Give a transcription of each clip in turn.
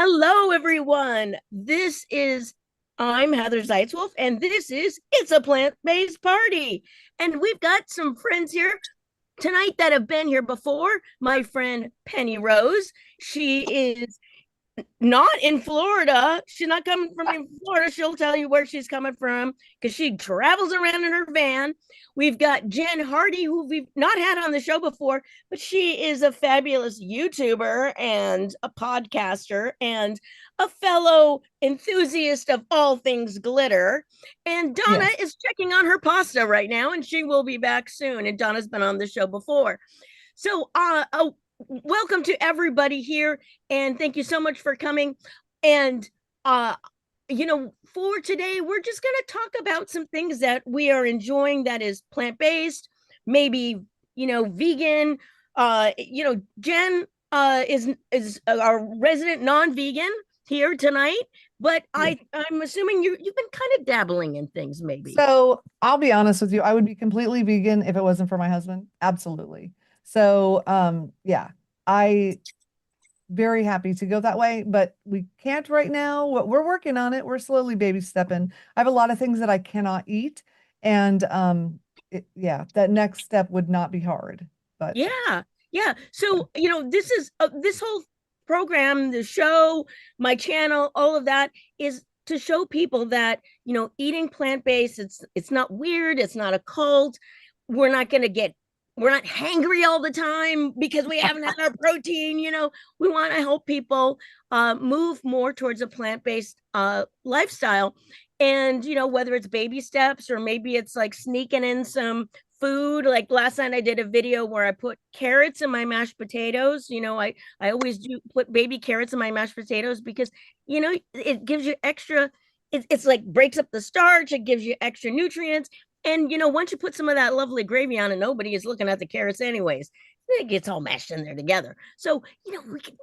Hello, everyone. I'm Heather Zeitzwolfe, and this is It's a Plant-Based Party. And we've got some friends here tonight that have been here before. My friend Penny Rose. She is not in Florida. She's not coming from Florida. She'll tell you where she's coming from because she travels around in her van. We've got Jen Hardy, who we've not had on the show before, but she is a fabulous YouTuber and a podcaster and a fellow enthusiast of all things glitter. And Donna Yes. is checking on her pasta right now, and she will be back soon. And Donna's been on the show before. So, welcome to everybody here, and thank you so much for coming. And uh for today we're just going to talk about some things that we are enjoying that is plant-based, maybe vegan. Jen is our resident non-vegan here tonight, but I'm assuming you've been kind of dabbling in things maybe. So I'll be honest with you. I would be completely vegan if it wasn't for my husband. Absolutely. So, yeah, I very happy to go that way, but we can't right now. What we're working on it. We're slowly baby stepping. I have a lot of things that I cannot eat, and yeah, that next step would not be hard. But Yeah. So, this is this whole program, the show, my channel, all of that is to show people that, eating plant-based, it's not weird, it's not a cult. We're not hangry all the time because we haven't had our protein. We want to help people move more towards a plant-based lifestyle. And, whether it's baby steps or maybe it's like sneaking in some food. Like last night I did a video where I put carrots in my mashed potatoes. I always do put baby carrots in my mashed potatoes because it gives you extra. It's like breaks up the starch. It gives you extra nutrients. And once you put some of that lovely gravy on, and nobody is looking at the carrots anyways, it gets all mashed in there together. So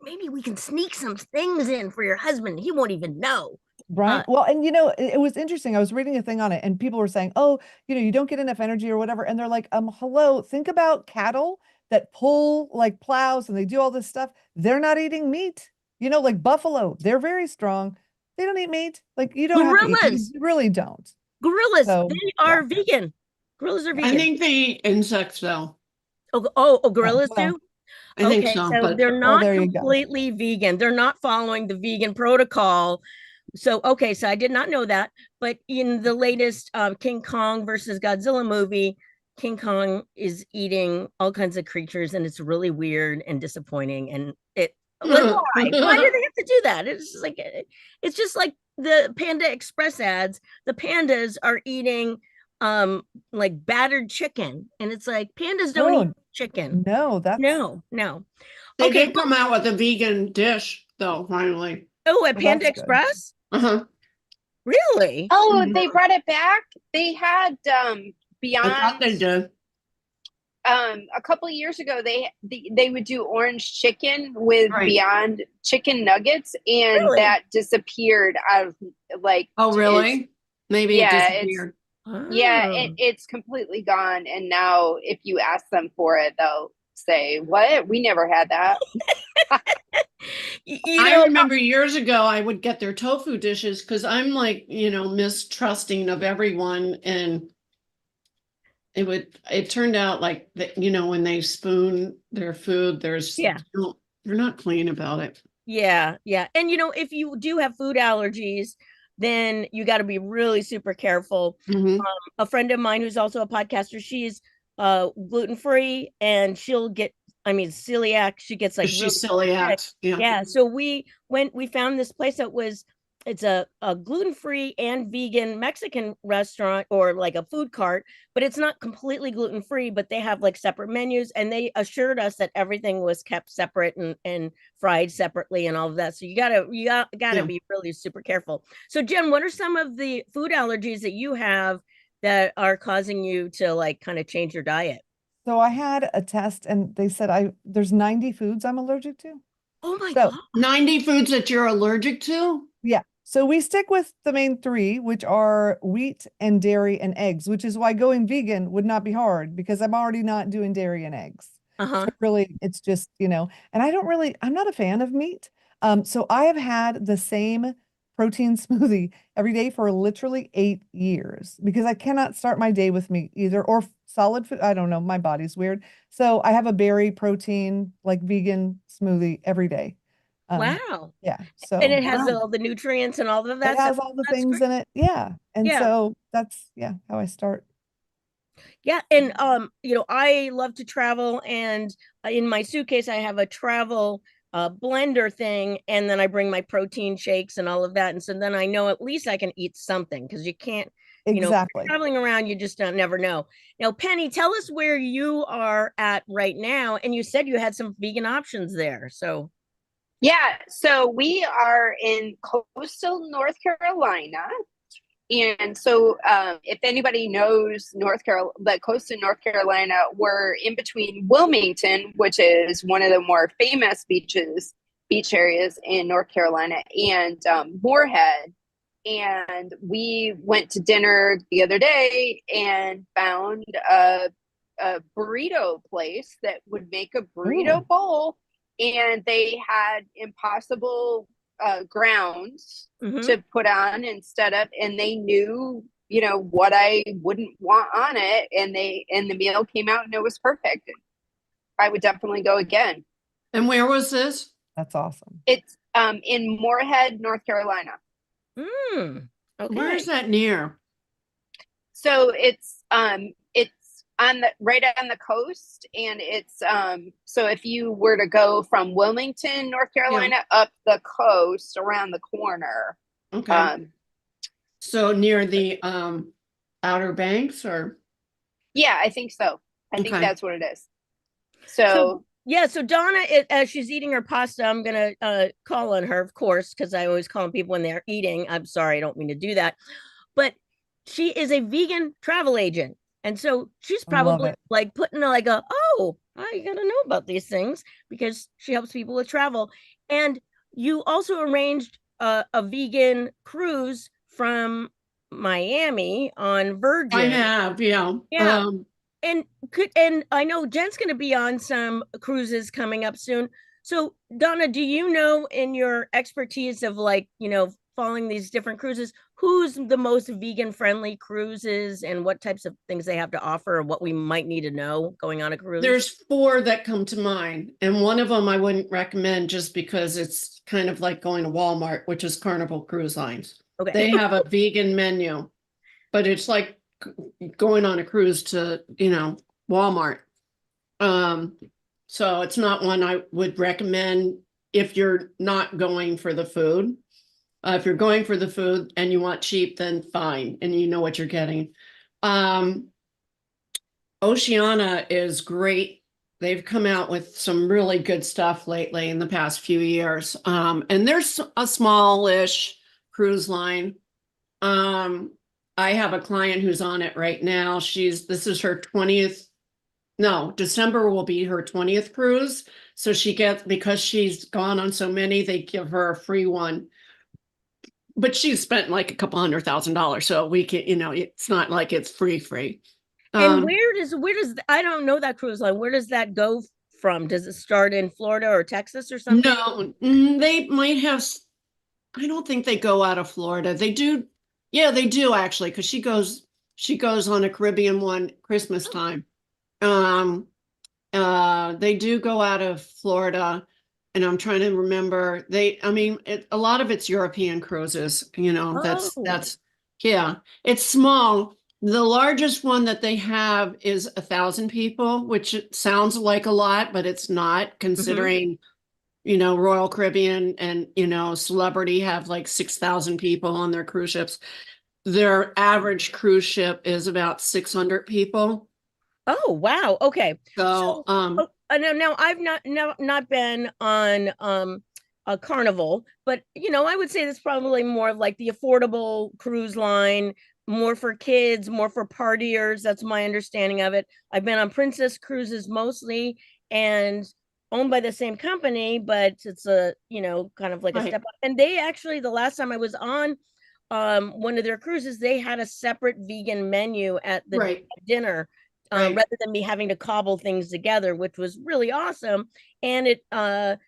maybe we can sneak some things in for your husband. He won't even know. right. Well, and it was interesting. I was reading a thing on it, and people were saying, "Oh, you don't get enough energy or whatever." And they're like, hello, think about cattle that pull like plows and they do all this stuff. They're not eating meat. Like buffalo, they're very strong. They don't eat meat. Like you don't have to eat. Gorillas, You really don't. gorillas, So, they yeah. are vegan. Gorillas are I vegan. think they eat insects though. Oh, Oh, gorillas well, do? I think Okay, so, so but they're well, not there you go. completely vegan. They're not following the vegan protocol. So, okay, so I did not know that. But in the latest King Kong versus Godzilla movie, King Kong is eating all kinds of creatures, and it's really weird and disappointing. And like, why? Why do they have to do that? It's just like the Panda Express ads. The pandas are eating like battered chicken, and it's like pandas don't eat Oh, chicken. no, that's No. they Okay, did come out with a vegan dish though, finally. at well, Panda that's good. Express? Uh-huh. Really? Oh, Mhm. they brought it back. They had I thought Beyond they did. a couple of years ago. They would do orange chicken with Right. Beyond chicken nuggets, and Really? that disappeared out of like. Oh, really? Maybe it Yeah, it's disappeared. Oh. it's completely gone. And now, if you ask them for it, they'll say, "What? We never had that." You I know, remember years ago I would get their tofu dishes because I'm like, mistrusting of everyone, and it turned out like that, when they spoon their food, yeah. they're not clean about it. Yeah. And if you do have food allergies, then you got to be really super careful. Mhm. A friend of mine who's also a podcaster, she's gluten-free, and she'll get, I mean, celiac, she gets like really She's sick. celiac. Yeah. Yeah, so we found this place it's a gluten-free and vegan Mexican restaurant, or like a food cart, but it's not completely gluten-free, but they have like separate menus, and they assured us that everything was kept separate and fried separately and all of that. So you gotta Yeah. be really super careful. So Jen, what are some of the food allergies that you have that are causing you to like kind of change your diet? So I had a test and they said there's 90 foods I'm allergic to. Oh my So God. 90 foods that you're allergic to? yeah. So we stick with the main three, which are wheat and dairy and eggs, which is why going vegan would not be hard because I'm already not doing dairy and eggs. So Uh-huh. really, it's just, and I'm not a fan of meat. So I have had the same protein smoothie every day for literally 8 years because I cannot start my day with meat either or solid food. I don't know. My body's weird. So I have a berry protein, like vegan smoothie every day. Wow. Yeah. And So it has Wow. all the nutrients and all of that it stuff. has all the That's things great. in it. Yeah. And Yeah. so that's, yeah, how I start. Yeah, and I love to travel, and in my suitcase I have a travel blender thing, and then I bring my protein shakes and all of that, and so then I know at least I can eat something because you can't, Exactly. traveling around, you just don't never know. Now, Penny, tell us where you are at right now, and you said you had some vegan options there, so Yeah, so we are in coastal North Carolina. And so, if anybody knows North Carolina, the coast of North Carolina, we're in between Wilmington, which is one of the more famous beach areas in North Carolina, and Moorhead. And we went to dinner the other day and found a burrito place that would make a burrito Ooh. bowl, and they had impossible grounds mhm. to put on instead of, and they knew what I wouldn't want on it, and the meal came out and it was perfect. I would definitely go again. And where was this? That's awesome. It's in Moorhead, North Carolina. Mm, Where okay. is that near? So it's on the right on the coast, and it's so if you were to go from Wilmington, North Carolina, up the coast around the corner. Okay. um So near the Outer Banks or yeah, I think so. I think okay. that's what it is. So So yeah, so Donna, as she's eating her pasta, I'm gonna call on her, of course, because I always call on people when they're eating. I'm sorry, I don't mean to do that, but she is a vegan travel agent, and so she's I love probably it. like putting like oh, I gotta know about these things because she helps people with travel. And you also arranged a vegan cruise from Miami on I Virgin. have, yeah. Yeah, and I know Jen's going to be on some cruises coming up soon. So Donna, do you know, in your expertise of like, following these different cruises, who's the most vegan friendly cruises and what types of things they have to offer or what we might need to know going on a cruise? There's four that come to mind, and one of them I wouldn't recommend just because it's kind of like going to Walmart, which is Carnival Cruise Lines. Okay. They have a vegan menu, but it's like going on a cruise to, Walmart. So it's not one I would recommend if you're not going for the food. If you're going for the food and you want cheap, then fine, and you know what you're getting. Oceana is great. They've come out with some really good stuff lately in the past few years. And there's a smallish cruise line. I have a client who's on it right now. This is her 20th. No, December will be her 20th cruise. So because she's gone on so many, they give her a free one. But she's spent like a couple $100,000. So we can, it's not like it's free. And where does I don't know that cruise line. Where does that go from? Does it start in Florida or Texas or something? No, they might have. I don't think they go out of Florida. They do. Yeah, they do actually, because she goes on a Caribbean one Christmas time. They do go out of Florida, and I'm trying to remember. A lot of it's European cruises. Oh. Yeah, it's small. The largest one that they have is 1,000 people, which sounds like a lot, but it's not Mhm. considering, Royal Caribbean and, Celebrity have like 6,000 people on their cruise ships. Their average cruise ship is about 600 people. Oh, wow. Okay. So, So, now I've not been on a Carnival, but I would say that's probably more of like the affordable cruise line, more for kids, more for partiers. That's my understanding of it. I've been on Princess Cruises mostly and owned by the same company, but it's a, kind of like a right, step up. And they actually, the last time I was on one of their cruises, they had a separate vegan menu at the right. dinner. Right. rather than me having to cobble things together, which was really awesome. And it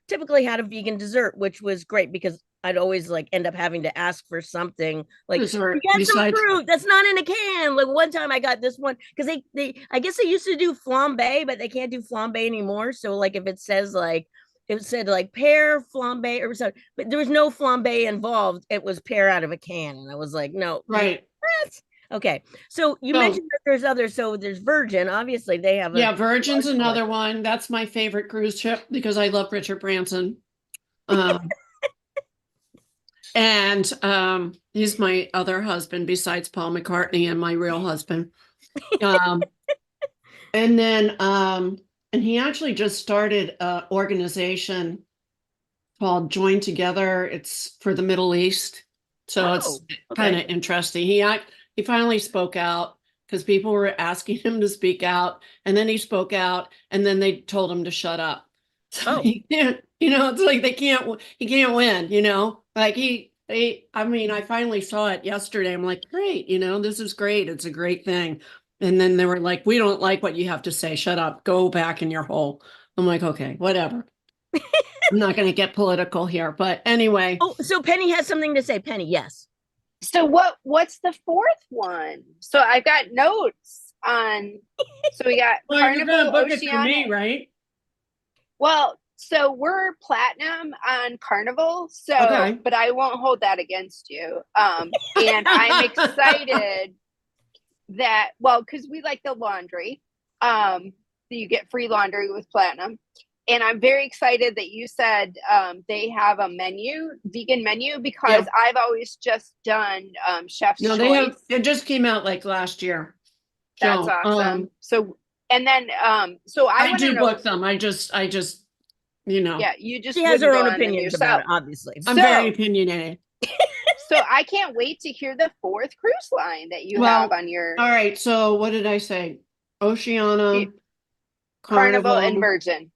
typically had a vegan dessert, which was great because I'd always like end up having to ask for something like, you Dessert got some besides, fruit that's not in a can. Like one time I got this one because they I guess they used to do flambe, but they can't do flambe anymore. So like if it says like it said like pear flambe or something, but there was no flambe involved. It was pear out of a can, and I was like, no, right. what? Okay, so you So, mentioned that there's others. So there's Virgin. Obviously, they have a yeah, Virgin's large another selection. one. That's my favorite cruise ship because I love Richard Branson. Um, and he's my other husband besides Paul McCartney and my real husband. Um, and then and he actually just started an organization called Join Together. It's for the Middle East. So it's Oh, kind okay. of interesting. He finally spoke out because people were asking him to speak out, and then he spoke out, and then they told him to shut up. So Oh, he can't, it's like he can't win, like I mean, I finally saw it yesterday. I'm like, great, this is great. It's a great thing. And then they were like, we don't like what you have to say. Shut up. Go back in your hole. I'm like, okay, whatever. I'm not going to get political here, but anyway. oh. So Penny has something to say. Penny, yes. So what's the fourth one? So I've got notes on. So we got Well, you're going to Carnival, book it for me, Oceania. right? Well, so we're platinum on Carnival, so Okay. but I won't hold that against you. And I'm excited that because we like the laundry. You get free laundry with platinum. And I'm very excited that you said they have a vegan menu, because Yeah. I've always just done Chef's No, Choice. it just came out like last year. That's So, awesome. So, and then, so I I want to do know, book them. I just, yeah, you just She has wouldn't her go own on them opinions about yourself. it, obviously. I'm very So, opinionated. so I can't wait to hear the fourth cruise line that you have on your All right. So what did I say? Oceania, Carnival and Carnival, Virgin.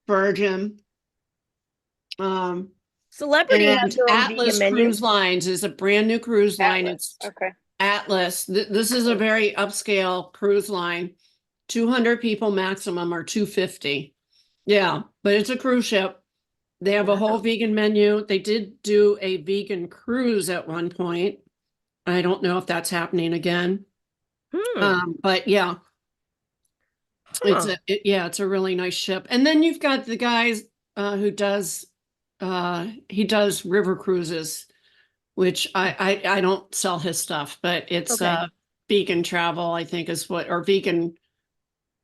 Virgin, um, Celebrity has and their own vegan Atlas menu. Cruise Lines is a brand new cruise line. Atlas. It's Okay. Atlas. This is a very upscale cruise line. 200 people maximum or 250. Yeah, but it's a cruise ship. They have a whole Wow. vegan menu. They did do a vegan cruise at one point. I don't know if that's happening again. But yeah, Huh. it's a really nice ship. And then you've got the guys who does he does river cruises, which I don't sell his stuff, but it's Okay. vegan travel, I think is what, or vegan.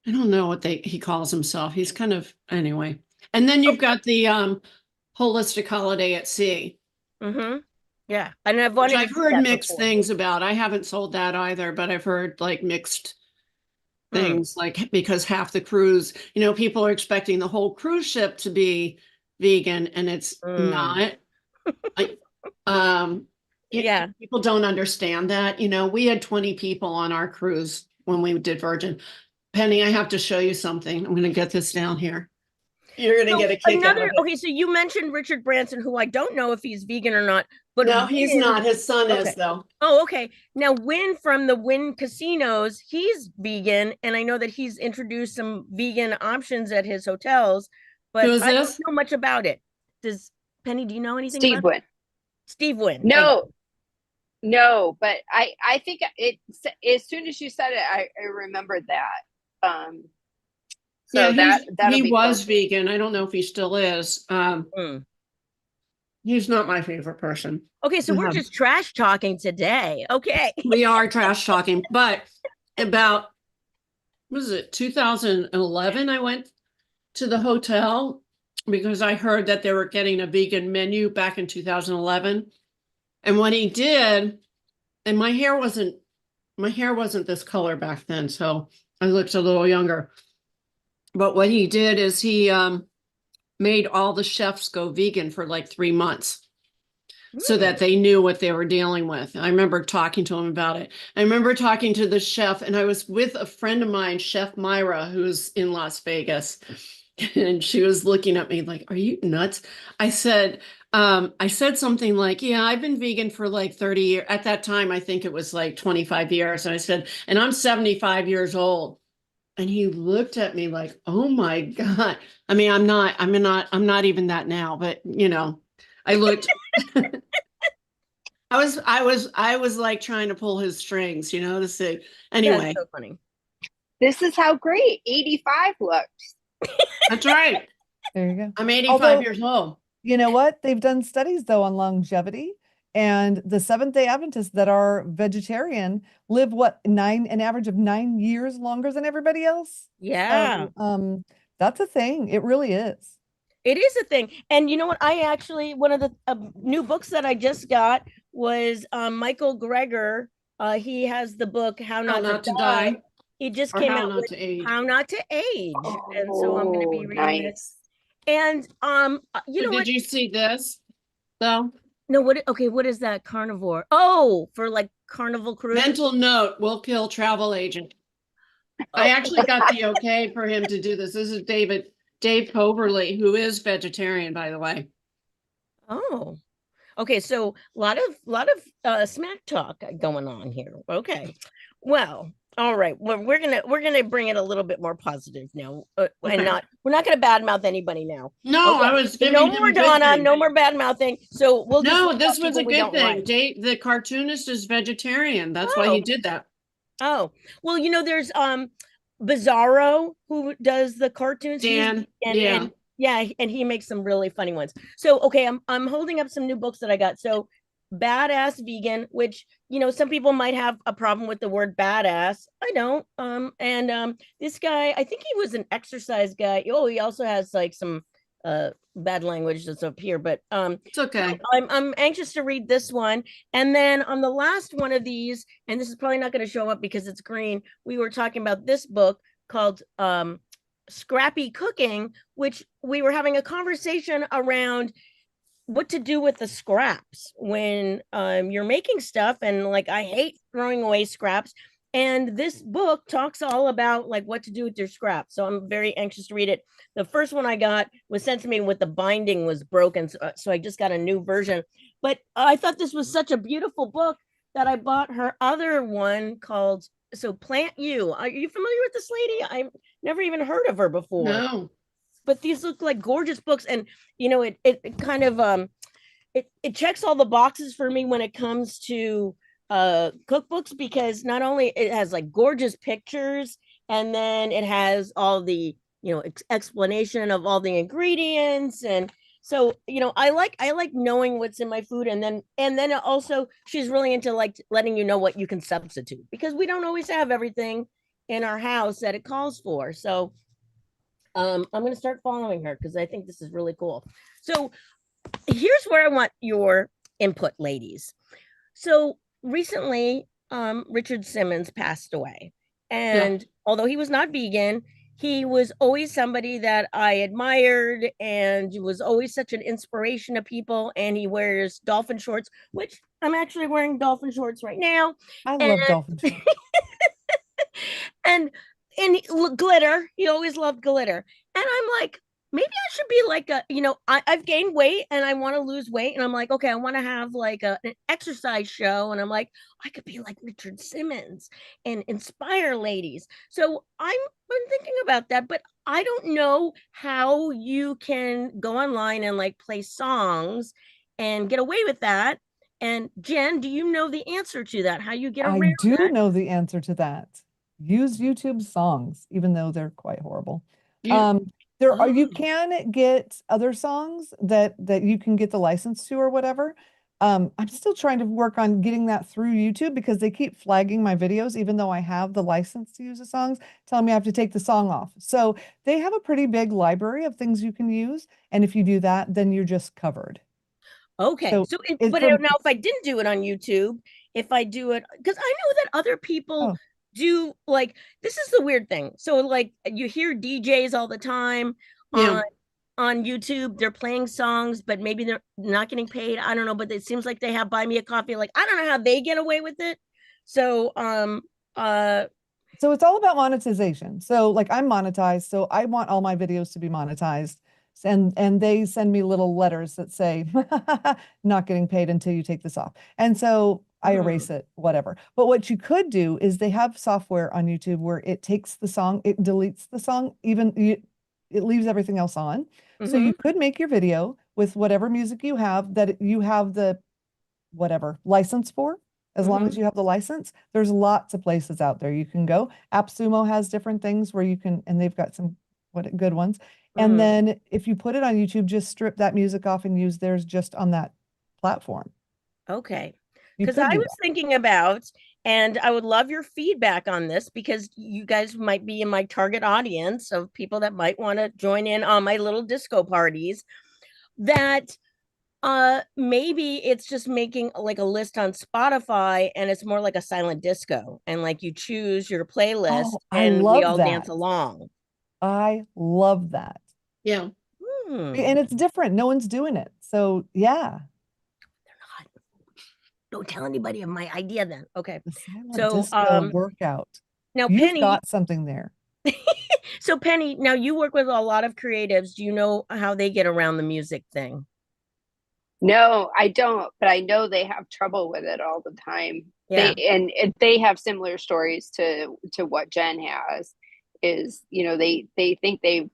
I don't know what he calls himself. He's kind of anyway. And then you've got the holistic holiday at sea, Mm-hmm. Yeah. And I've which wanted to I've do heard that mixed before. things about. I haven't sold that either, but I've heard like mixed things, like because half the cruise, people are expecting the whole cruise ship to be vegan, and it's Mm. not. Like, um, Yeah. people don't understand that. We had 20 people on our cruise when we did Virgin. Penny, I have to show you something. I'm going to get this down here. You're going to So get a kick out of it. okay, so you mentioned Richard Branson, who I don't know if he's vegan or not, but No, he's Win, not. His son okay. is, though. Oh, okay. Now Win from the Win Casinos, he's vegan, and I know that he's introduced some vegan options at his hotels, Who but is I don't this? know much about it. Does Penny, do you know anything Steve about it? Wynn. Steve Win. Thank you. No, but I think it, as soon as you said it, I remembered that. So Yeah, that'll he be was close. vegan. I don't know if he still is. He's not my favorite person. Okay, so we're just trash talking today. Okay. We are trash talking, but about, was it 2011? I went to the hotel because I heard that they were getting a vegan menu back in 2011. And when he did, and my hair wasn't this color back then, so I looked a little younger. But what he did is he made all the chefs go vegan for like 3 months so that they knew what they were dealing with. I remember talking to him about it. I remember talking to the chef, and I was with a friend of mine, Chef Myra, who's in Las Vegas. And she was looking at me like, are you nuts? I said something like, yeah, I've been vegan for like 30 years. At that time, I think it was like 25 years. And I said, and I'm 75 years old. And he looked at me like, oh my God. I mean, I'm not even that now, but I looked, I was like trying to pull his strings, to see. That's Anyway, so funny. This is how great 85 looks. that's right. There you go. I'm 85 Although, years old. you know what? They've done studies though on longevity, and the Seventh-day Adventists that are vegetarian live an average of 9 years longer than everybody else. Yeah. So, that's a thing. It really is. It is a thing. And you know what? I actually, one of the new books that I just got was Michael Greger. He has the book How How Not, not to to Die. die He just or came how out not with to age. How Not to Age. And so I'm going to be reading this. And you So know what? did you see this though? No, what is that? Carnivore. Oh, for like Carnival Cruise. Mental note, will kill travel agent. I Oh. actually got the okay for him to do this. This is Dave Coverly, who is vegetarian, by the way. Oh. Okay, so a lot of smack talk going on here. Okay. Well, all right. Well, we're gonna bring it a little bit more positive now. Okay. And we're not gonna badmouth anybody now. No, Okay. I was giving No him more a good Donna, thing. no more bad mouthing. So we'll just No, leave this out was a people we good don't thing. like. Dave, the cartoonist, is vegetarian. That's why Oh. he did that. Oh, well, there's Bizarro who does the cartoons. Dan, and yeah. and yeah, and he makes some really funny ones. So okay, I'm holding up some new books that I got. So Badass Vegan, which some people might have a problem with the word badass. I don't. And this guy, I think he was an exercise guy. Oh, he also has like some bad language that's up here, but It's okay. I'm anxious to read this one. And then on the last one of these, and this is probably not going to show up because it's green, we were talking about this book called Scrappy Cooking, which we were having a conversation around what to do with the scraps when you're making stuff. And like, I hate throwing away scraps. And this book talks all about like what to do with your scraps. So I'm very anxious to read it. The first one I got was sent to me with the binding was broken. So I just got a new version. But I thought this was such a beautiful book that I bought her other one called Plant You. Are you familiar with this lady? I've never even heard of her before. No. But these look like gorgeous books. And, it kind of, it checks all the boxes for me when it comes to cookbooks, because not only it has like gorgeous pictures, and then it has all the explanation of all the ingredients. And so I like knowing what's in my food. And then also she's really into like letting you know what you can substitute, because we don't always have everything in our house that it calls for. So I'm going to start following her because I think this is really cool. So here's where I want your input, ladies. So recently, Richard Simmons passed away. And although he was not vegan, he was always somebody that I admired and was always such an inspiration to people. And he wears dolphin shorts, which I'm actually wearing dolphin shorts right now. I love dolphin shorts. and glitter. He always loved glitter. And I'm like, maybe I should be like I've gained weight and I want to lose weight. And I'm like, okay, I want to have like an exercise show. And I'm like, I could be like Richard Simmons and inspire ladies. So I've been thinking about that, but I don't know how you can go online and like play songs and get away with that. And Jen, do you know the answer to that? How you get around I do that? know the answer to that. Use YouTube songs, even though they're quite horrible. You- You can get other songs that you can get the license to or whatever. I'm still trying to work on getting that through YouTube because they keep flagging my videos, even though I have the license to use the songs, telling me I have to take the song off. So they have a pretty big library of things you can use. And if you do that, then you're just covered. Okay. So But now if I didn't do it on YouTube, if I do it, because I know that other people do, like, this is the weird thing. So like you hear DJs all the time on YouTube, they're playing songs, but maybe they're not getting paid. I don't know, but it seems like they have Buy Me a Coffee. Like, I don't know how they get away with it. So so it's all about monetization. So like I'm monetized, so I want all my videos to be monetized. And they send me little letters that say not getting paid until you take this off. And so I erase it, whatever. But what you could do is they have software on YouTube where it takes the song, it deletes the song, it leaves everything else on. So you could make your video with whatever music you have that you have the whatever license for. As long as you have the license, there's lots of places out there you can go. AppSumo has different things where you can, and they've got some good ones. And then if you put it on YouTube, just strip that music off and use theirs just on that platform. Okay. You Because could I do was that. thinking about, and I would love your feedback on this because you guys might be in my target audience of people that might want to join in on my little disco parties, that maybe it's just making like a list on Spotify and it's more like a silent disco and like you choose your playlist Oh, I and we love all dance that. along. I love that. Yeah. And it's different. No one's doing it. So yeah. Don't tell anybody of my idea then. Okay. The silent So disco workout. now You've Penny, got something there. so Penny, now you work with a lot of creatives. Do you know how they get around the music thing? No, I don't, but I know they have trouble with it all the time. Yeah. They have similar stories to what Jen has. Is, they think they've,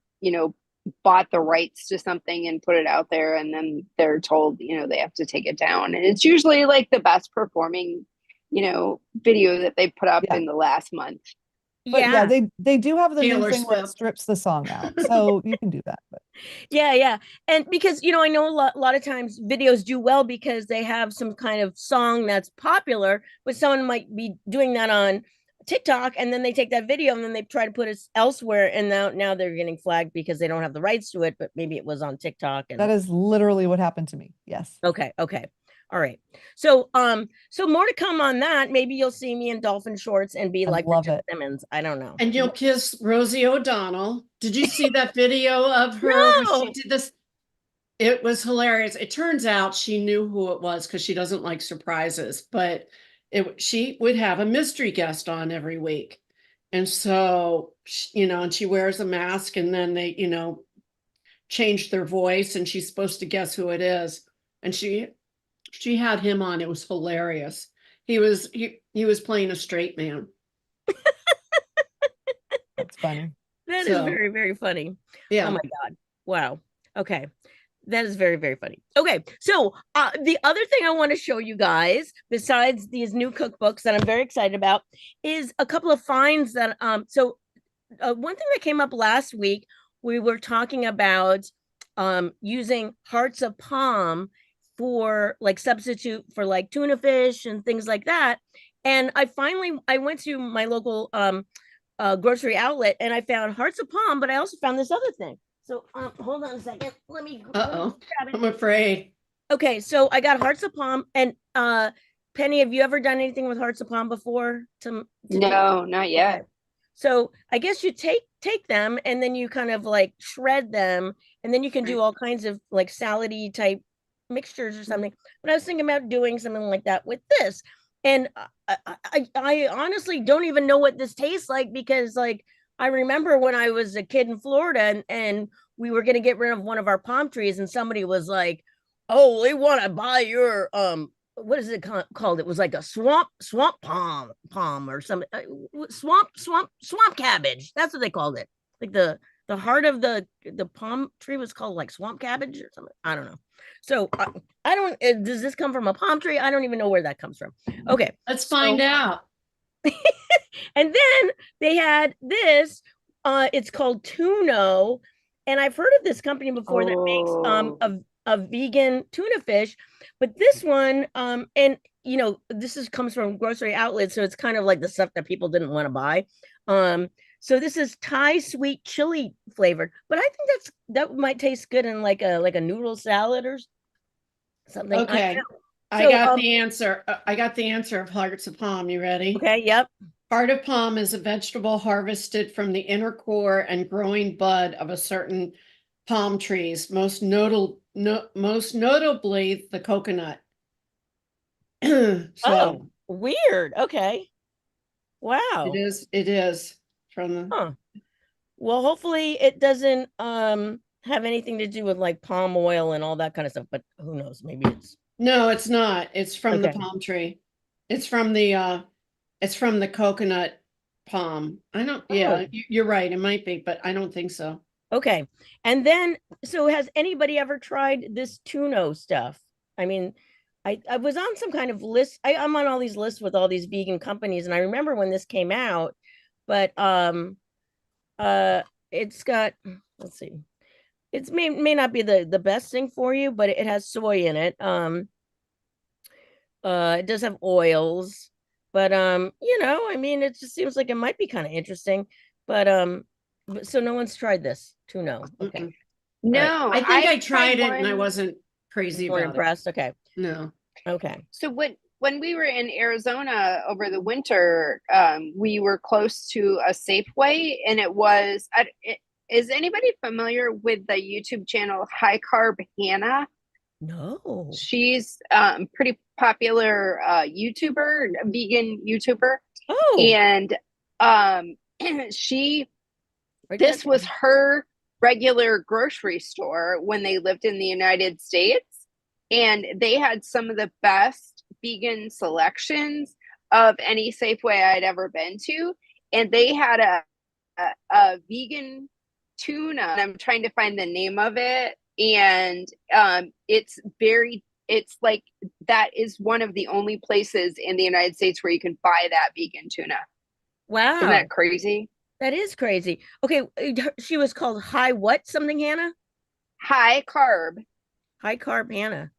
bought the rights to something and put it out there, and then they're told, they have to take it down. And it's usually like the best performing, video that they put up Yeah. in the last month. But yeah, Yeah. they do have the new Taylor thing where it Swift. strips the song out. So you can do that. But Yeah. And because, I know a lot of times videos do well because they have some kind of song that's popular, but someone might be doing that on TikTok and then they take that video and then they try to put it elsewhere and now they're getting flagged because they don't have the rights to it, but maybe it was on TikTok. And that is literally what happened to me. Yes. okay. All right. So more to come on that. Maybe you'll see me in dolphin shorts and be I like love Richard it. Simmons. I don't know. And you'll kiss Rosie O'Donnell. Did you see that video of her when No. she did this? It was hilarious. It turns out she knew who it was because she doesn't like surprises, but she would have a mystery guest on every week. And so, and she wears a mask and then they, change their voice and she's supposed to guess who it is. And she had him on. It was hilarious. He was playing a straight man. That's funny. That is very, very funny. Yeah. Oh my God. Wow. Okay. That is very, very funny. Okay. So the other thing I want to show you guys, besides these new cookbooks that I'm very excited about, is a couple of finds that one thing that came up last week, we were talking about using hearts of palm for like substitute for like tuna fish and things like that. And I went to my local grocery outlet and I found hearts of palm, but I also found this other thing. So hold on a second. Let me grab it. I'm afraid. Okay, so I got hearts of palm. And Penny, have you ever done anything with hearts of palm before? No, not yet. Okay. So I guess you take them and then you kind of like shred them and then you can do all kinds of like salady type mixtures or something. But I was thinking about doing something like that with this. And I honestly don't even know what this tastes like because like I remember when I was a kid in Florida and we were going to get rid of one of our palm trees and somebody was like, "Oh, we want to buy your what is it called? It was like a swamp palm or something. Swamp cabbage. That's what they called it. Like the heart of the palm tree was called like swamp cabbage or something. I don't know. So I don't. Does this come from a palm tree? I don't even know where that comes from. Okay, Let's find out. And then they had this. It's called Tuno, and I've heard of this company before that makes a vegan tuna fish, but this one and this comes from grocery outlets, so it's kind of like the stuff that people didn't want to buy. So this is Thai sweet chili flavored, but I think that might taste good in like a noodle salad or something. Okay. I got the answer. I got the answer of hearts of palm. You ready? Okay, yep. Heart of palm is a vegetable harvested from the inner core and growing bud of a certain palm trees, most notably the coconut. So weird. Okay. Wow. It is from the Well, hopefully it doesn't have anything to do with like palm oil and all that kind of stuff, but who knows? Maybe it's No, it's not. It's from the palm tree. It's from the coconut palm. I don't, yeah, Oh. you're right. It might be, but I don't think so. Okay. And then, so has anybody ever tried this Tuno stuff? I mean, I was on some kind of list. I'm on all these lists with all these vegan companies, and I remember when this came out, but it's got, let's see, it's may not be the best thing for you, but it has soy in it. It does have oils, but I mean, it just seems like it might be kind of interesting, but so no one's tried this Tuno. Okay. Mm-mm. No, I think I I've tried it and I one. wasn't crazy Weren't about it. impressed. Okay. No. Okay. So when we were in Arizona over the winter, we were close to a Safeway, and is anybody familiar with the YouTube channel High Carb Hannah? No. She's pretty popular YouTuber, vegan YouTuber, Oh, and she right this there. was her regular grocery store when they lived in the United States, and they had some of the best vegan selections of any Safeway I'd ever been to, and they had a vegan tuna, and I'm trying to find the name of it, and it's like that is one of the only places in the United States where you can buy that vegan tuna. Isn't Wow. that crazy? That is crazy. Okay, she was called High what something Hannah? High carb. High Carb Hannah.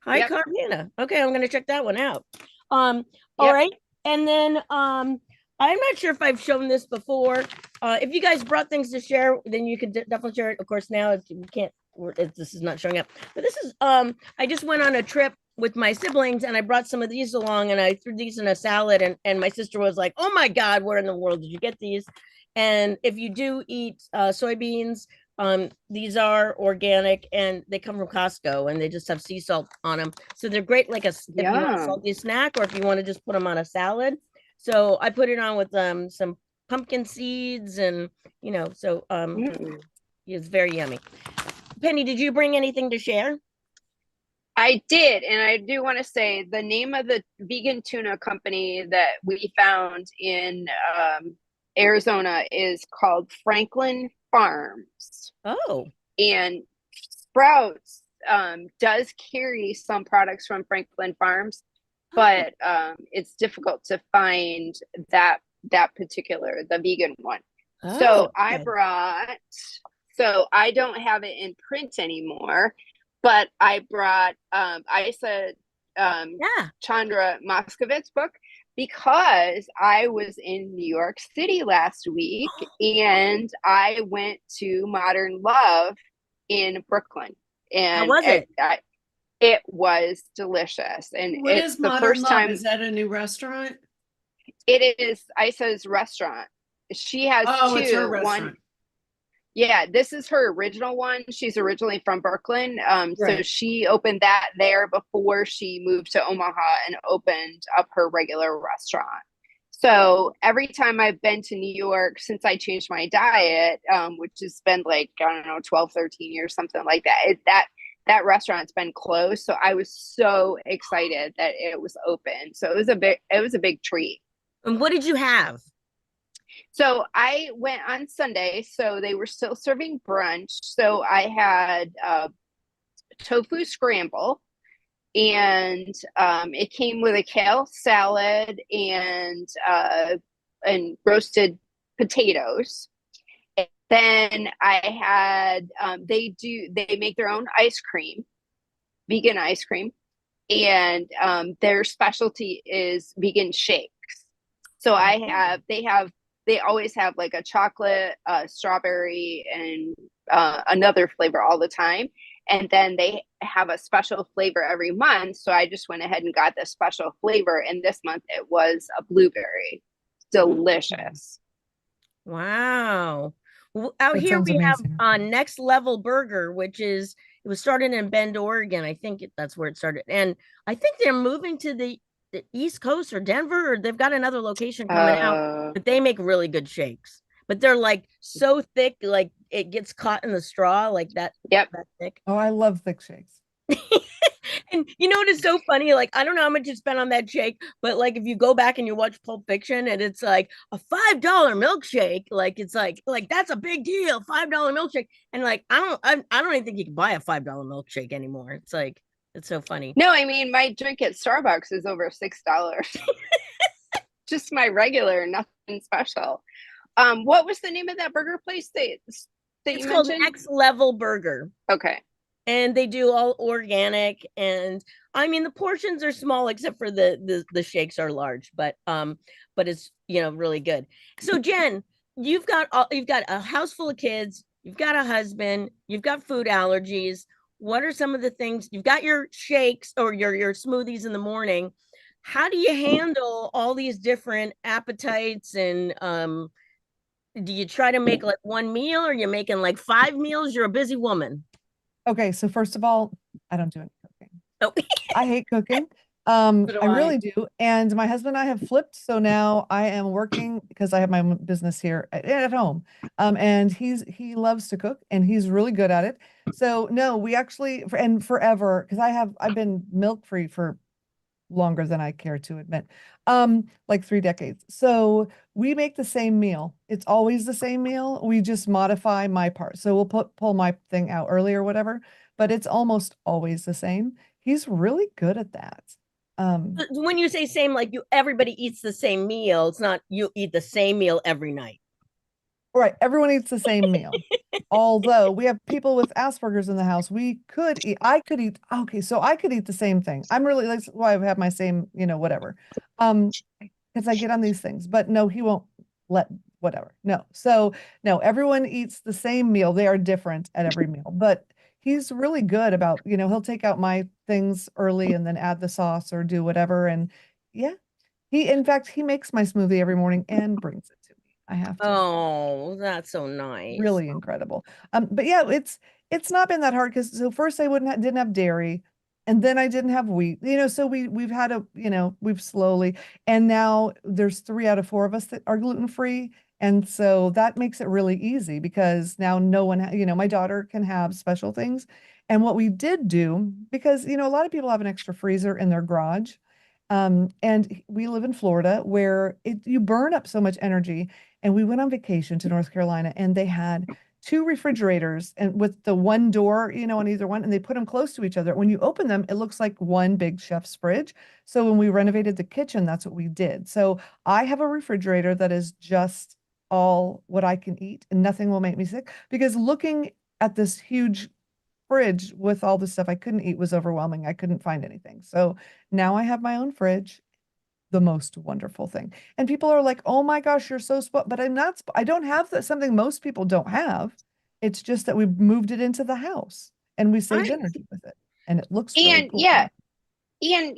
High Yep. Carb Hannah. Okay, I'm gonna check that one out. All Yep. right. And then I'm not sure if I've shown this before. If you guys brought things to share, then you could definitely share it. Of course, now if you can't, this is not showing up. But this is I just went on a trip with my siblings and I brought some of these along and I threw these in a salad and my sister was like, "Oh my God, where in the world did you get these?" And if you do eat soybeans, these are organic and they come from Costco and they just have sea salt on them. So they're great like if you want a Yeah. salty snack or if you want to just put them on a salad. So I put it on with some pumpkin seeds and so Mm. it's very yummy. Penny, did you bring anything to share? I did, and I do want to say the name of the vegan tuna company that we found in Arizona is called Franklin Farms, Oh, and Sprouts does carry some products from Franklin Farms, but it's difficult to find that particular the vegan one. So okay. I don't have it in print anymore, but I brought Isa Yeah. Chandra Moskovitz book because I was in New York City last week and I went to Modern Love in Brooklyn, How and was it? it was delicious. And What it's is the Modern first Love? time. Is that a new restaurant? It is Isa's restaurant. She has Oh, two. it's her One, restaurant. yeah, this is her original one. She's originally from Brooklyn. So Right. she opened that there before she moved to Omaha and opened up her regular restaurant. So every time I've been to New York since I changed my diet, which has been like, I don't know, 12, 13 years, something like that, that restaurant's been closed. So I was so excited that it was open. So it was a big treat. And what did you have? So I went on Sunday, so they were still serving brunch. So I had tofu scramble, and it came with a kale salad and roasted potatoes. And then I had they make their own ice cream, vegan ice cream, and their specialty is vegan shakes. So they always have like a chocolate, strawberry, and another flavor all the time. And then they have a special flavor every month. So I just went ahead and got the special flavor. And this month it was a blueberry. Delicious. Wow. Out That here sounds we have amazing. Next Level Burger, which is it was started in Bend, Oregon. I think that's where it started. And I think they're moving to the East Coast or Denver, or they've got another location coming out, but they make really good shakes. But they're like so thick, like it gets caught in the straw, like that, Yep. that thick. Oh, I love thick shakes. And you know what is so funny? Like, I don't know how much you spent on that shake, but like if you go back and you watch Pulp Fiction and it's like a $5 milkshake, like it's like that's a big deal, $5 milkshake. And like I don't even think you can buy a $5 milkshake anymore. It's like it's so funny. No, I mean my drink at Starbucks is over $6. Just my regular, nothing special. What was the name of that burger place that It's you called mentioned? Next Level Burger. Okay. And they do all organic, and I mean the portions are small except for the shakes are large, but it's really good. So Jen, you've got a house full of kids, you've got a husband, you've got food allergies. What are some of the things you've got? Your shakes or your smoothies in the morning. How do you handle all these different appetites, and do you try to make like one meal, or you're making like 5 meals? You're a busy woman. Okay, so first of all, I don't do any cooking. Oh. I hate cooking. So do I really I. do. And my husband and I have flipped. So now I am working because I have my own business here at home. And he loves to cook and he's really good at it. So no, we actually, and forever, because I've been milk free for longer than I care to admit, like 3 decades. So we make the same meal. It's always the same meal. We just modify my part. So we'll pull my thing out early or whatever, but it's almost always the same. He's really good at that. When you say same, like everybody eats the same meal, it's not you eat the same meal every night. Right, everyone eats the same meal. Although we have people with Asperger's in the house, I could eat, okay, so I could eat the same thing. That's why I have my same, whatever. Because I get on these things, but no, he won't let whatever. No. So no, everyone eats the same meal. They are different at every meal, but he's really good about, he'll take out my things early and then add the sauce or do whatever. And yeah, in fact, he makes my smoothie every morning and brings it to me. I have to. Oh, that's so nice. Really incredible. But yeah, it's not been that hard because so first I didn't have dairy, and then I didn't have wheat. So we've had we've slowly, and now there's 3 out of 4 of us that are gluten free, and so that makes it really easy because now no one, my daughter can have special things, and what we did do because a lot of people have an extra freezer in their garage. And we live in Florida where you burn up so much energy. And we went on vacation to North Carolina and they had 2 refrigerators and with the one door, on either one, and they put them close to each other. When you open them, it looks like one big chef's fridge. So when we renovated the kitchen, that's what we did. So I have a refrigerator that is just all what I can eat and nothing will make me sick because looking at this huge fridge with all the stuff I couldn't eat was overwhelming. I couldn't find anything. So now I have my own fridge, the most wonderful thing. And people are like, "Oh my gosh, you're so spoiled." But I'm not. I don't have something most people don't have. It's just that we moved it into the house and we saved Nice. energy with it, and it looks really And cool. yeah, and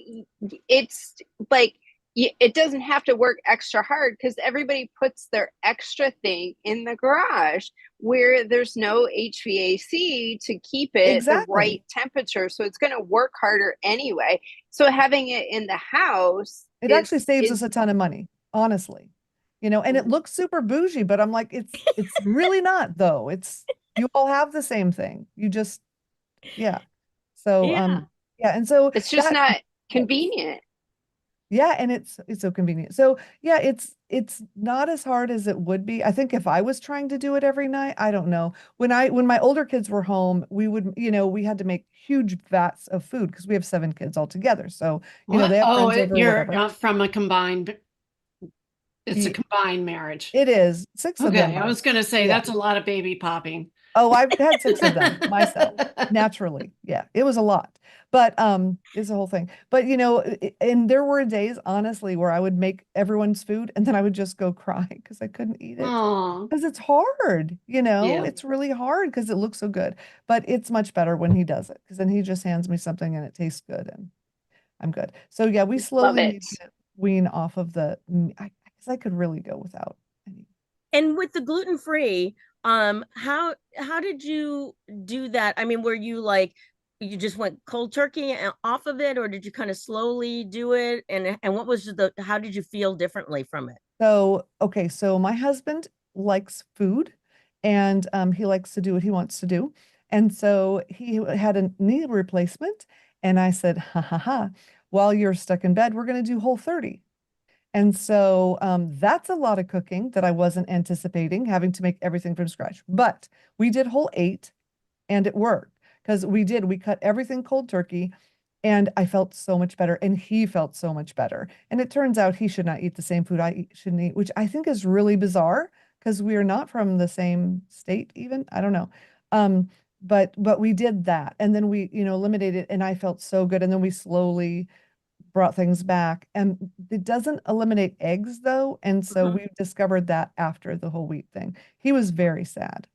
it's like it doesn't have to work extra hard because everybody puts their extra thing in the garage where there's no HVAC to keep it the Exactly. right temperature. So it's going to work harder anyway. So having it in the house It actually saves us a ton of money, honestly. And it looks super bougie, but I'm like, it's really not though. You all have the same thing. You just, yeah. So, Yeah. yeah. And so it's just not convenient. yeah, and it's so convenient. So yeah, it's not as hard as it would be. I think if I was trying to do it every night, I don't know. When my older kids were home, we would, we had to make huge vats of food because we have 7 kids all together. So, they have friends over, you're whatever. from a combined. It's a Ye- combined marriage. It is 6 of Okay, them I are. was going to say Yeah. that's a lot of baby popping. Oh, I've had 6 of them myself, naturally. Yeah, it was a lot. But it's a whole thing. But and there were days, honestly, where I would make everyone's food and then I would just go cry because I couldn't eat it. Oh, Because it's hard, yeah. it's really hard because it looks so good. But it's much better when he does it because then he just hands me something and it tastes good and I'm good. So yeah, we Love slowly it. need to wean off of I guess I could really go without any. And with the gluten free, how did you do that? I mean, were you like you just went cold turkey off of it, or did you kind of slowly do it? And what was how did you feel differently from it? So, okay, so my husband likes food and he likes to do what he wants to do. And so he had a knee replacement And I said, ha ha ha, while you're stuck in bed, we're going to do Whole30. And so that's a lot of cooking that I wasn't anticipating, having to make everything from scratch. But we did Whole8 and it worked because we cut everything cold turkey and I felt so much better and he felt so much better. And it turns out he should not eat the same food shouldn't eat, which I think is really bizarre because we are not from the same state even. I don't know. But we did that and then we, eliminated and I felt so good. And then we slowly brought things back. And it doesn't eliminate eggs though. And so we discovered that after the whole wheat thing. He was very sad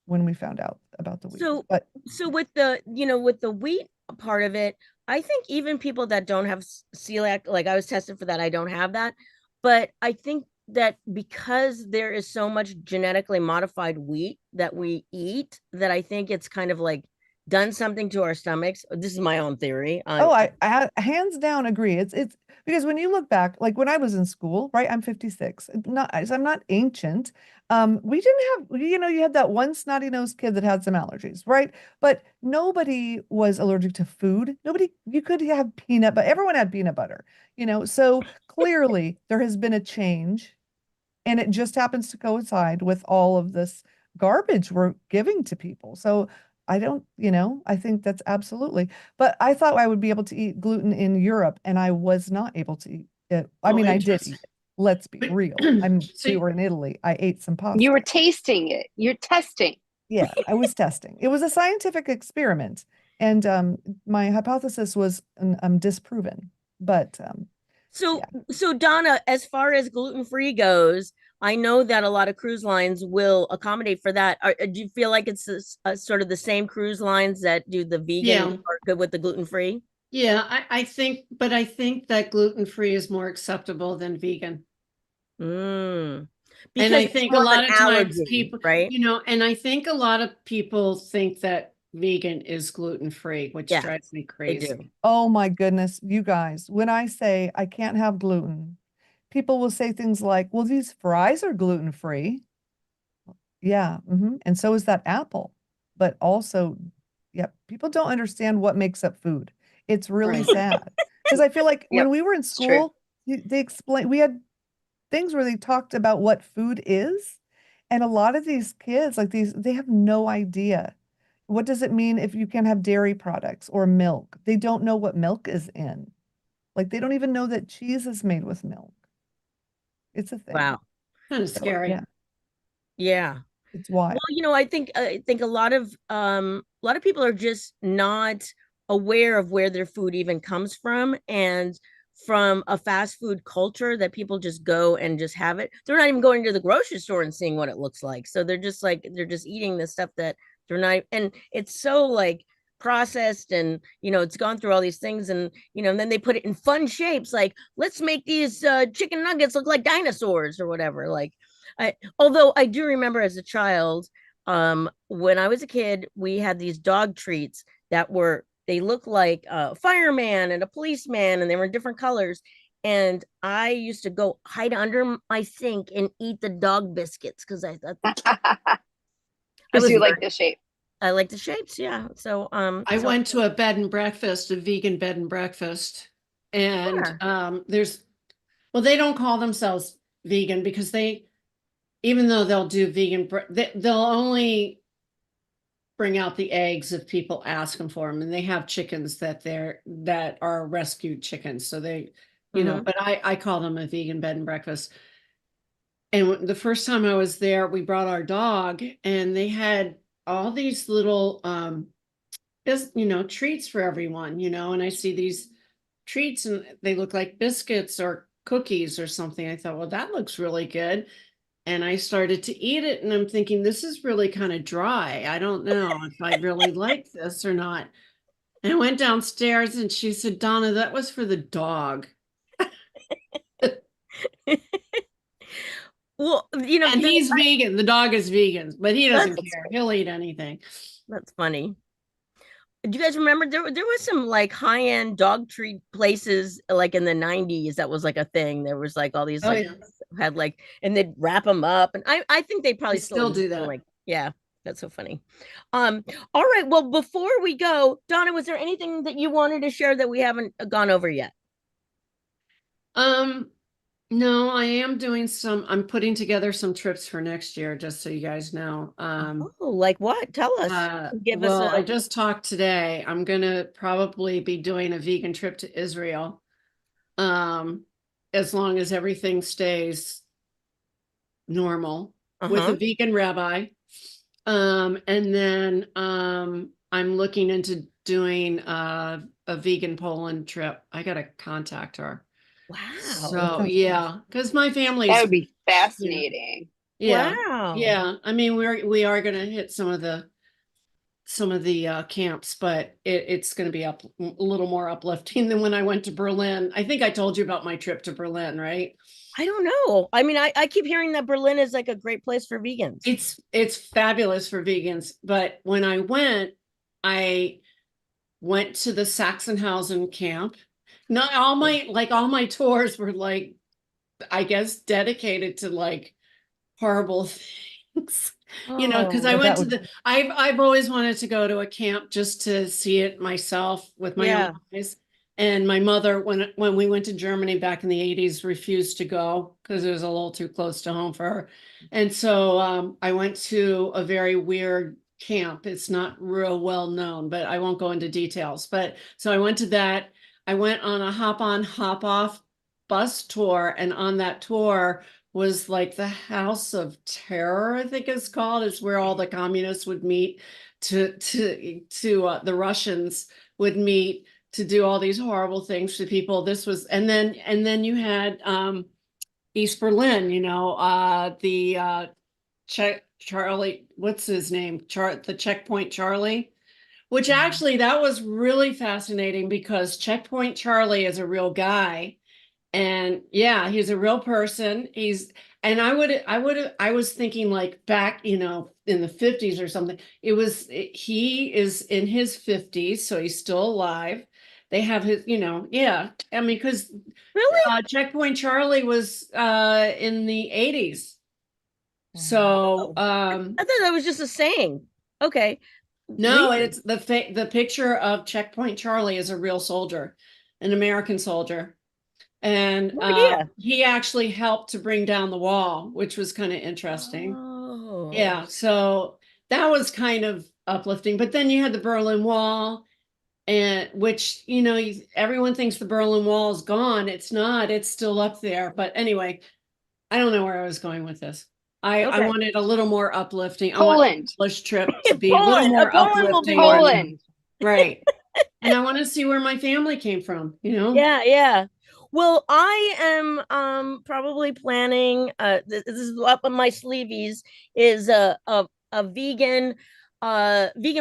when we found out about the wheat. But So with the, with the wheat part of it, I think even people that don't have celiac, like I was tested for that, I don't have that. But I think that because there is so much genetically modified wheat that we eat, that I think it's kind of like done something to our stomachs. This is my own theory. I hands down agree. It's because when you look back, like when I was in school, right? I'm 56. I'm not ancient. We didn't have, you had that one snotty-nosed kid that had some allergies, right? But nobody was allergic to food. You could have peanut, but everyone had peanut butter, So clearly there has been a change, and it just happens to coincide with all of this garbage we're giving to people. So I don't, I think that's absolutely. But I thought I would be able to eat gluten in Europe, and I was not able to eat it. I mean, I did eat it. Let's be real. We were in Italy. I ate some pasta. You were tasting it. You're testing. Yeah, I was testing. It was a scientific experiment, and my hypothesis was disproven. But so Donna, as far as gluten-free goes, I know that a lot of cruise lines will accommodate for that. Do you feel like it's sort of the same cruise lines that do the vegan are good with the gluten-free? Yeah, I think that gluten-free is more acceptable than vegan. Because and I think a lot of times people, right? And I think a lot of people think that vegan is gluten-free, which drives me crazy. Oh my goodness, you guys, when I say I can't have gluten, people will say things like, well, these fries are gluten-free. Yeah. And so is that apple. But also, people don't understand what makes up food. It's really sad. Because I feel like when we were in school, they explained, we had things where they talked about what food is. And a lot of these kids, like they have no idea. What does it mean if you can't have dairy products or milk? They don't know what milk is in. Like they don't even know that cheese is made with milk. It's a thing. Wow. Kind of scary. Yeah. It's wild. Well, I think a lot of people are just not aware of where their food even comes from, and from a fast food culture that people just go and just have it. They're not even going to the grocery store and seeing what it looks like. So they're just eating the stuff that they're not, and it's so like processed, and it's gone through all these things, and and then they put it in fun shapes, like let's make these chicken nuggets look like dinosaurs or whatever. Like although I do remember as a child, when I was a kid, we had these dog treats that they looked like a fireman and a policeman, and they were in different colors. And I used to go hide under my sink and eat the dog biscuits because I thought because you like the shape. I like the shapes, yeah. So I went to a bed and breakfast, a vegan bed and breakfast, and they don't call themselves vegan because even though they'll do vegan, they'll only bring out the eggs if people ask them for them, and they have chickens that are rescued chickens, so they but I call them a vegan bed and breakfast. And the first time I was there, we brought our dog, and they had all these little treats for everyone, and I see these treats and they look like biscuits or cookies or something. I thought, well, that looks really good. And I started to eat it, and I'm thinking, this is really kind of dry. I don't know if I really like this or not. And I went downstairs, and she said, Donna, that was for the dog. Well, and he's vegan. The dog is vegan, but he doesn't care. He'll eat anything. That's funny. Do you guys remember there was some like high-end dog treat places like in the 90s that was like a thing? There was like all these had like, and they'd wrap them up, and I think they probably still do that. Like, yeah, That's so funny. All right. Well, before we go, Donna, was there anything that you wanted to share that we haven't gone over yet? No, I am I'm putting together some trips for next year, just so you guys know. Oh, like what? Tell us. Give us Well, I a. just talked today. I'm gonna probably be doing a vegan trip to Israel. Um, as long as everything stays normal with a Uh-huh. vegan rabbi. And then I'm looking into doing a vegan Poland trip. I gotta contact her. Wow. That So sounds yeah, because my That family's, would be you know, fascinating. yeah, Wow. yeah. I mean, we are gonna hit some of the camps, but it's gonna be up a little more uplifting than when I went to Berlin. I think I told you about my trip to Berlin, right? I don't know. I mean, I keep hearing that Berlin is like a great place for vegans. It's fabulous for vegans, but when I went to the Sachsenhausen camp. Not all my tours were like, I guess, dedicated to like horrible things. You know, because I Oh, but went that to would, I've always wanted to go to a camp just to see it myself with my own yeah. eyes. And my mother, when we went to Germany back in the 80s, refused to go because it was a little too close to home for her. And so I went to a very weird camp. It's not real well known, but I won't go into details. But so I went to that. I went on a hop on, hop off bus tour, and on that tour was like the House of Terror, I think it's called. It's where all the communists would meet to the Russians would meet to do all these horrible things to people. This was, and then you had East Berlin, you know, the Charlie, what's his name? The Checkpoint Charlie, which actually that was really fascinating because Checkpoint Charlie is a real guy. And yeah, he's a real person. I was thinking like back, you know, in the 50s or something. He is in his 50s, so he's still alive. They have his, you know, yeah. I mean, because Really? Checkpoint Charlie was in the 80s. wow. So I thought that was just a saying. Okay. no, Weird. it's the picture of Checkpoint Charlie is a real soldier, an American soldier. And No idea. he actually helped to bring down the wall, which was kind of interesting. Oh. Yeah, so that was kind of uplifting. But then you had the Berlin Wall, and which, you know, everyone thinks the Berlin Wall is gone. It's not, it's still up there. But anyway, I don't know where I was going with this. I Okay. wanted a little more uplifting. I want the Poland. English trip to be a little Poland. more Poland will be uplifting. wonderful. Poland. Right. And I want to see where my family came from, you know? Yeah, yeah. Well, I am probably planning this is up on my sleeveys is a vegan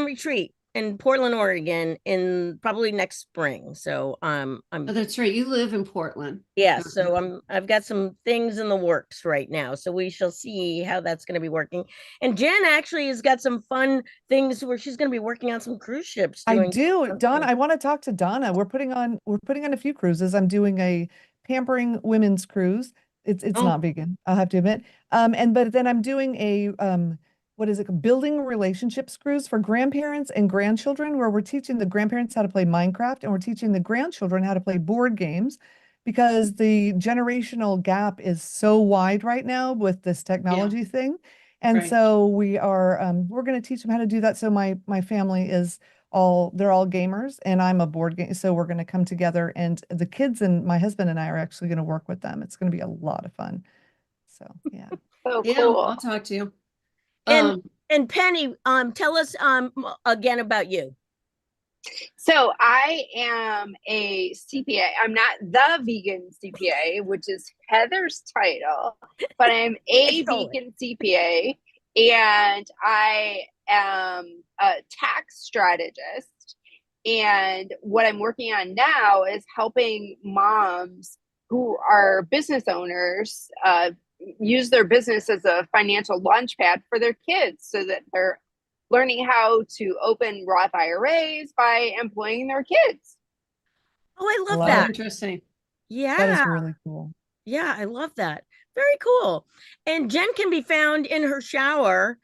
retreat in Portland, Oregon in probably next spring. So Oh, I'm that's right. You live in Portland. yeah, so I've got some things in the works right now. So we shall see how that's going to be working. And Jen actually has got some fun things where she's going to be working on some cruise ships I doing do. fun Donna, stuff. I want to talk to Donna. We're putting on a few cruises. I'm doing a pampering women's cruise. It's Oh, not vegan, I'll have to admit. But then I'm doing a what is it, building relationships cruise for grandparents and grandchildren, where we're teaching the grandparents how to play Minecraft and we're teaching the grandchildren how to play board games because the generational gap is so wide right now with this yeah, technology thing. And right. so we're going to teach them how to do that. So my family is they're all gamers and I'm a board game. So we're going to come together and the kids and my husband and I are actually going to work with them. It's going to be a lot of fun. So yeah. So Yeah, cool. I'll talk to you. And Um, and Penny, tell us again about you. So I am a CPA. I'm not the vegan CPA, which is Heather's title, but I'm a Totally. vegan CPA and I am a tax strategist. And what I'm working on now is helping moms who are business owners use their business as a financial launch pad for their kids so that they're learning how to open Roth IRAs by employing their kids. Oh, I love Love oh, that. it. interesting. That Yeah. is really cool. Yeah, I love that. Very cool. And Jen can be found in her shower,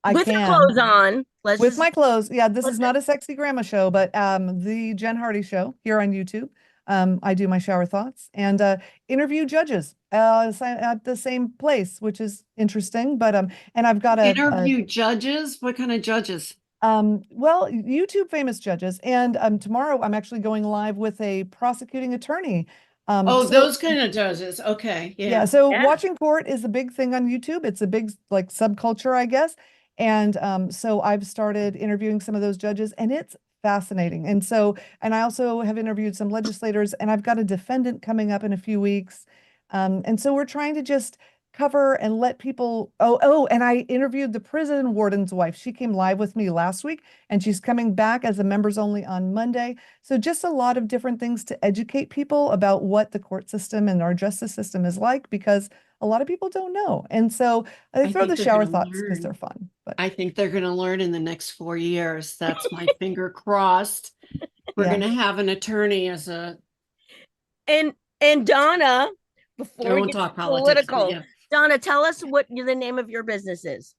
I with the can. clothes on. Let's With just, my clothes. Yeah, this let's is not a sexy grandma show, but the Jen Hardy show here on YouTube. I do my shower thoughts and interview judges at the same place, which is interesting. But and I've got Interview judges? What kind of judges? well, YouTube famous judges. And tomorrow I'm actually going live with a prosecuting attorney. Oh, So those kind of judges. Okay. yeah, Yeah. so Yeah. watching court is a big thing on YouTube. It's a big like subculture, I guess. And so I've started interviewing some of those judges, and it's fascinating. And so, and I also have interviewed some legislators, and I've got a defendant coming up in a few weeks. And so we're trying to just cover and let people. And I interviewed the prison warden's wife. She came live with me last week, and she's coming back as a members only on Monday. So just a lot of different things to educate people about what the court system and our justice system is like, because a lot of people don't know. And so I I throw think the they're shower gonna thoughts because learn. they're fun. But I think they're going to learn in the next 4 years. That's my finger crossed. We're yeah. going to have an attorney as a, and Donna, I before we won't get talk politics, but political, yeah. Donna, tell us what the name of your business is.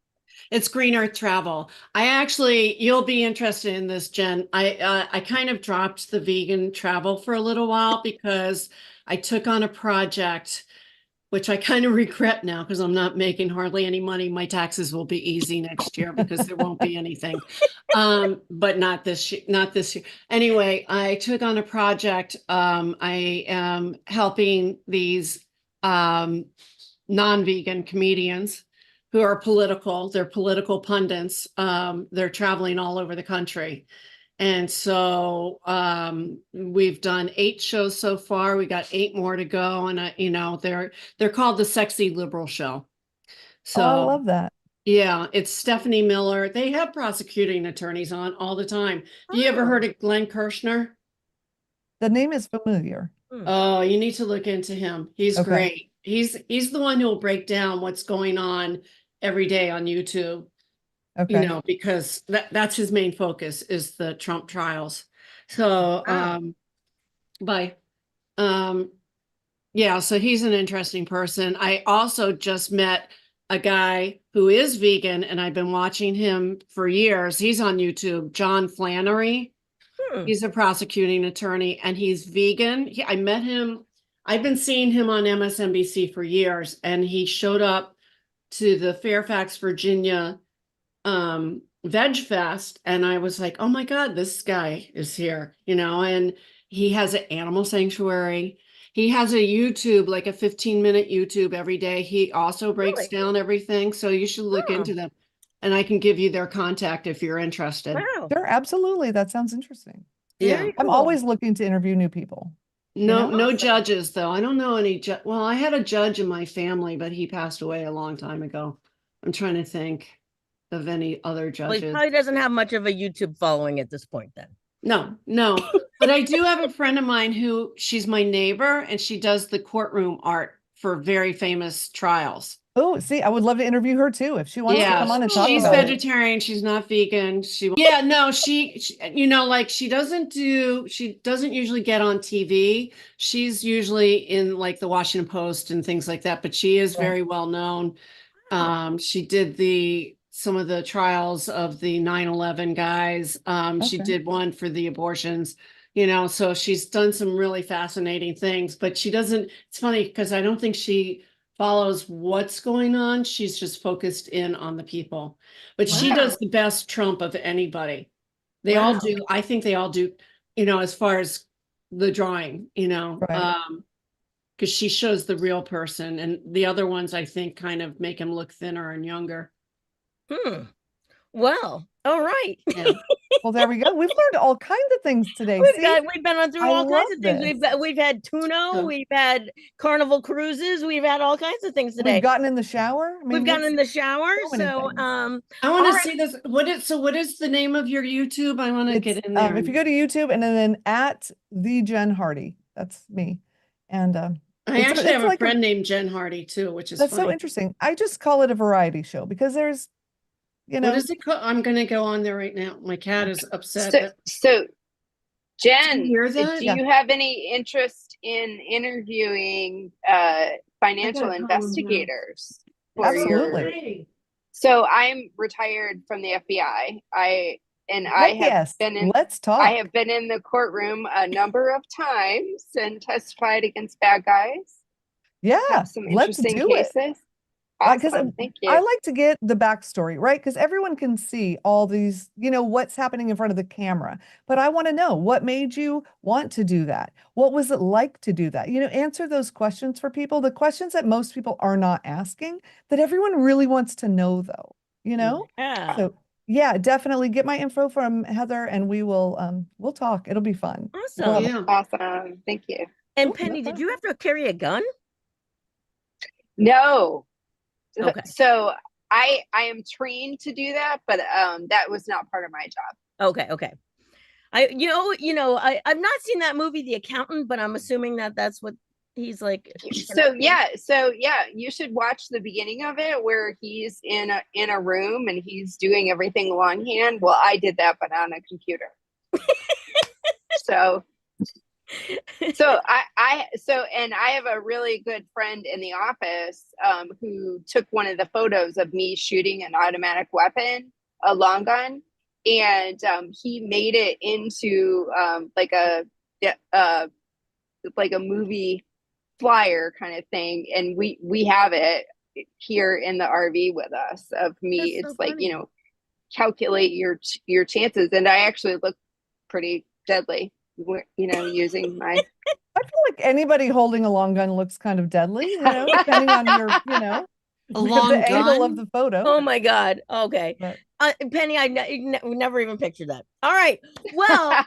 It's Green Earth Travel. I actually, you'll be interested in this, Jen. I kind of dropped the vegan travel for a little while because I took on a project, which I kind of regret now because I'm not making hardly any money. My taxes will be easy next year because there won't be anything. But not this year, not this year. Anyway, I took on a project. I am helping these non-vegan comedians who are political. They're political pundits. They're traveling all over the country. And so we've done 8 shows so far. We got 8 more to go. And they're called the Sexy Liberal Show. So I love that. yeah, it's Stephanie Miller. They have prosecuting attorneys on all the time. Have you ever heard of Glenn Kirshner? The name is familiar. Oh, you need to look into him. He's Okay. great. He's the one who will break down what's going on every day on YouTube. Okay. Because that's his main focus is the Trump trials. So, yeah, so he's an interesting person. I also just met a guy who is vegan, and I've been watching him for years. He's on YouTube, John Flannery. He's a prosecuting attorney, and he's vegan. I met him. I've been seeing him on MSNBC for years, and he showed up to the Fairfax, Virginia Veg Fest, and I was like, oh my God, this guy is here, and he has an animal sanctuary. He has a YouTube, like a 15-minute YouTube every day. He also breaks down everything. So you should look into them, and I can give you their contact if you're interested. Wow. Sure, absolutely. That sounds interesting. Yeah. Very I'm cool. always looking to interview new people. No judges though. I don't know any well, I had a judge in my family, but he passed away a long time ago. I'm trying to think of any other Well, he judges. probably doesn't have much of a YouTube following at this point then. No. But I do have a friend of mine who she's my neighbor, and she does the courtroom art for very famous trials. Oh, see, I would love to interview her too if she wants to come on and talk she's about it. vegetarian. She's not vegan. She like she doesn't usually get on TV. She's usually in like the Washington Post and things like that, but she is very well known. She did some of the trials of the 9/11 guys. She Okay. did one for the abortions, so she's done some really fascinating things, but it's funny because I don't think she follows what's going on. She's just focused in on the people, but she does the best Trump of anybody. They all do. I think they all do, as far as the drawing, Right. because she shows the real person, and the other ones I think kind of make him look thinner and younger. Well, all right. Yeah. Well, there we go. We've learned all kinds of things today. We've See? been through I all kinds love of things. this. We've had tuna, we've had carnival cruises, we've had all kinds of things today. We've gotten in the shower. I mean, We've gotten in the shower. so many So things. I want to see this. What is the name of your YouTube? I want to get in there. If you go to YouTube and then at the Jen Hardy, that's me. And I actually have a friend named Jen Hardy too, which is that's funny. so interesting. I just call it a variety show because there's, What is it called? I'm going to go on there right now. My cat is upset. So Jen, you hear that? do you have any interest in interviewing financial I gotta call him now. investigators? Absolutely. So I'm retired from the FBI. I Heck have yes, been in let's talk. I have been in the courtroom a number of times and testified against bad guys. Yeah, Have some let's interesting do it. cases. Because Awesome. Thank you. I like to get the backstory, right? Because everyone can see all these, what's happening in front of the camera. But I want to know what made you want to do that? What was it like to do that? Answer those questions for people, the questions that most people are not asking, that everyone really wants to know, though, Yeah. So yeah, definitely get my info from Heather and we'll talk. It'll be fun. We'll have Awesome. Yeah. Awesome. Thank you. And Cool, Penny, no did you have to carry a gun? No. Okay. So I am trained to do that, but that was not part of my job. Okay. I've not seen that movie, The Accountant, but I'm assuming that that's what he's like. So yeah, you should watch the beginning of it where he's in a room and he's doing everything longhand. Well, I did that, but on a computer. So I have a really good friend in the office who took one of the photos of me shooting an automatic weapon, a long gun, and he made it into like a movie flyer kind of thing, and we have it here in the RV with us of me. That's so It's like, funny. calculate your chances, and I actually look pretty deadly, using my I feel like anybody holding a long gun looks kind of deadly, depending on your, A long the angle of gun? the photo. Oh my God. Okay. But Penny, I never even pictured that. All right. Well,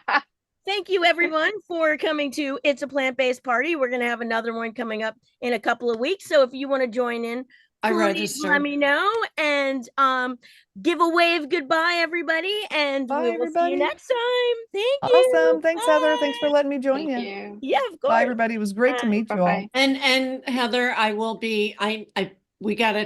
thank you everyone for coming to It's a Plant-Based Party. We're going to have another one coming up in a couple of weeks. So if you want to join in, I please registered. let me know, and give a wave goodbye, everybody. And Bye, we will see everybody. you next time. Thank you. Awesome. Thanks, Heather. Thanks for Bye. letting me join Thank you. you. Yeah, of course. Bye, everybody. It was great to Bye. meet you all. Bye-bye. And Heather, I will be, we got to